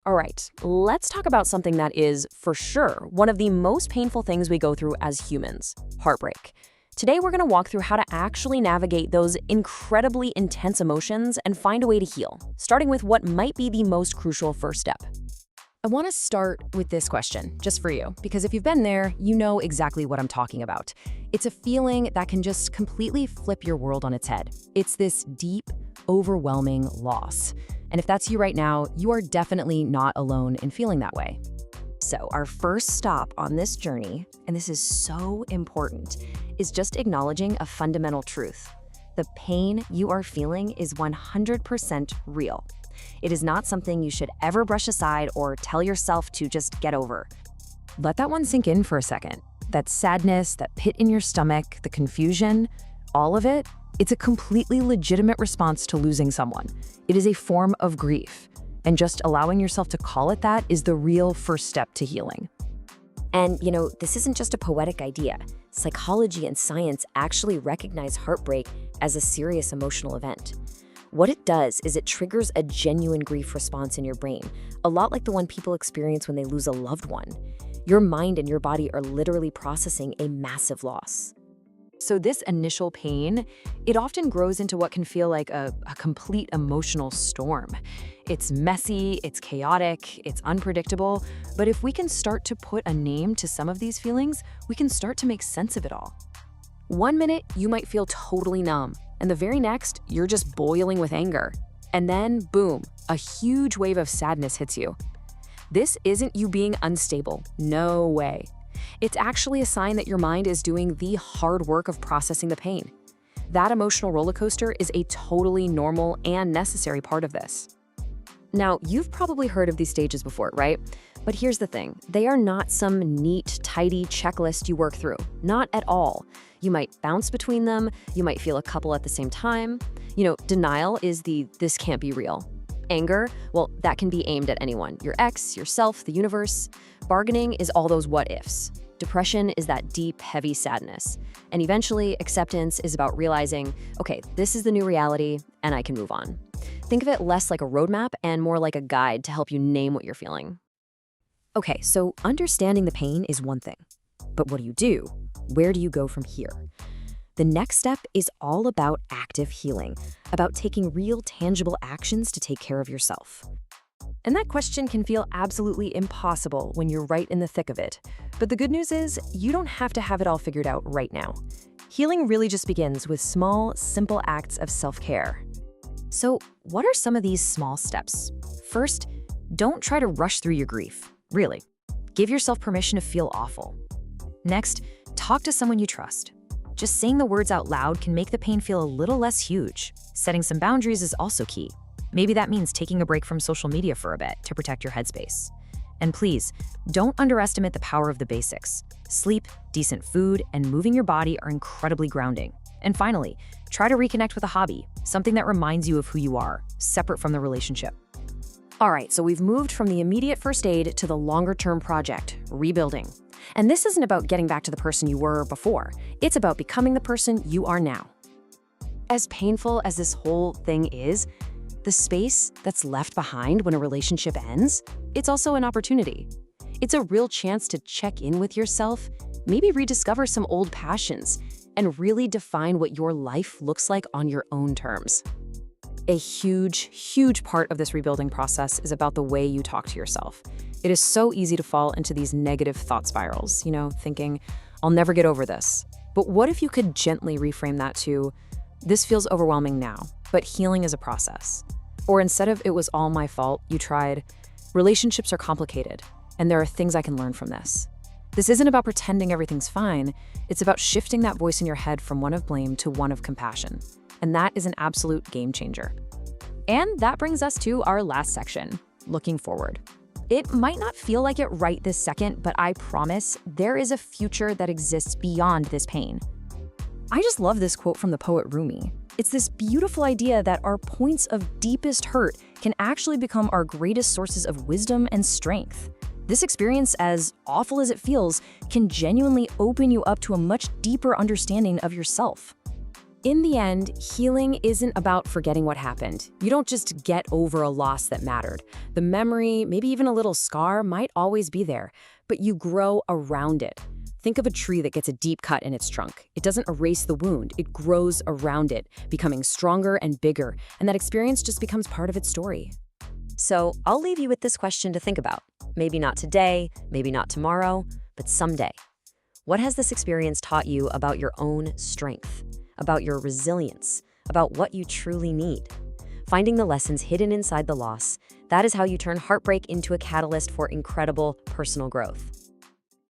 All right, let's talk about something that is, for sure, one of the most painful things we go through as humans: heartbreak. Today, we're going to walk through how to actually navigate those incredibly intense emotions and find a way to heal, starting with what might be the most crucial first step. I want to start with this question, just for you, because if you've been there, you know exactly what I'm talking about. It's a feeling that can just completely flip your world on its head. It's this deep, overwhelming loss. And if that's you right now, you are definitely not alone in feeling that way. So our first stop on this journey, and this is so important, is just acknowledging a fundamental truth. The pain you are feeling is 100% real. It is not something you should ever brush aside or tell yourself to just get over. Let that one sink in for a second. That sadness, that pit in your stomach, the confusion, all of it, it's a completely legitimate response to losing someone. It is a form of grief. And just allowing yourself to call it that is the real first step to healing. And, this isn't just a poetic idea. Psychology and science actually recognize heartbreak as a serious emotional event. What it does is it triggers a genuine grief response in your brain, a lot like the one people experience when they lose a loved one. Your mind and your body are literally processing a massive loss. So this initial pain, it often grows into what can feel like a complete emotional storm. It's messy, it's chaotic, it's unpredictable, but if we can start to put a name to some of these feelings, we can start to make sense of it all. One minute, you might feel totally numb, and the very next, you're just boiling with anger. And then, boom, a huge wave of sadness hits you. This isn't you being unstable, no way. It's actually a sign that your mind is doing the hard work of processing the pain. That emotional roller coaster is a totally normal and necessary part of this. Now, you've probably heard of these stages before, right? But here's the thing, they are not some neat, tidy checklist you work through. Not at all. You might bounce between them, you might feel a couple at the same time. Denial is the "this can't be real." Anger, well, that can be aimed at anyone, your ex, yourself, the universe. Bargaining is all those what ifs. Depression is that deep, heavy sadness. And eventually, acceptance is about realizing, okay, this is the new reality, and I can move on. Think of it less like a roadmap and more like a guide to help you name what you're feeling. Okay, so understanding the pain is one thing. But what do you do? Where do you go from here? The next step is all about active healing, about taking real, tangible actions to take care of yourself. And that question can feel absolutely impossible when you're right in the thick of it. But the good news is, you don't have to have it all figured out right now. Healing really just begins with small, simple acts of self-care. So, what are some of these small steps? First, don't try to rush through your grief. Really. Give yourself permission to feel awful. Next, talk to someone you trust. Just saying the words out loud can make the pain feel a little less huge. Setting some boundaries is also key. Maybe that means taking a break from social media for a bit to protect your headspace. And please, don't underestimate the power of the basics. Sleep, decent food, and moving your body are incredibly grounding. And finally, try to reconnect with a hobby, something that reminds you of who you are, separate from the relationship. All right, so we've moved from the immediate first aid to the longer-term project, rebuilding. And this isn't about getting back to the person you were before. It's about becoming the person you are now. As painful as this whole thing is, the space that's left behind when a relationship ends, it's also an opportunity. It's a real chance to check in with yourself, maybe rediscover some old passions, and really define what your life looks like on your own terms. A huge, huge part of this rebuilding process is about the way you talk to yourself. It is so easy to fall into these negative thought spirals, thinking, I'll never get over this. But what if you could gently reframe that to, this feels overwhelming now, but healing is a process. Or instead of it was all my fault, you tried, relationships are complicated, and there are things I can learn from this. This isn't about pretending everything's fine, it's about shifting that voice in your head from one of blame to one of compassion. And that is an absolute game changer. And that brings us to our last section, looking forward. It might not feel like it right this second, but I promise there is a future that exists beyond this pain. I just love this quote from the poet Rumi. It's this beautiful idea that our points of deepest hurt can actually become our greatest sources of wisdom and strength. This experience, as awful as it feels, can genuinely open you up to a much deeper understanding of yourself. In the end, healing isn't about forgetting what happened. You don't just get over a loss that mattered. The memory, maybe even a little scar, might always be there, but you grow around it. Think of a tree that gets a deep cut in its trunk. It doesn't erase the wound, it grows around it, becoming stronger and bigger, and that experience just becomes part of its story. So I'll leave you with this question to think about. Maybe not today, maybe not tomorrow, but someday. What has this experience taught you about your own strength, about your resilience, about what you truly need? Finding the lessons hidden inside the loss, that is how you turn heartbreak into a catalyst for incredible personal growth.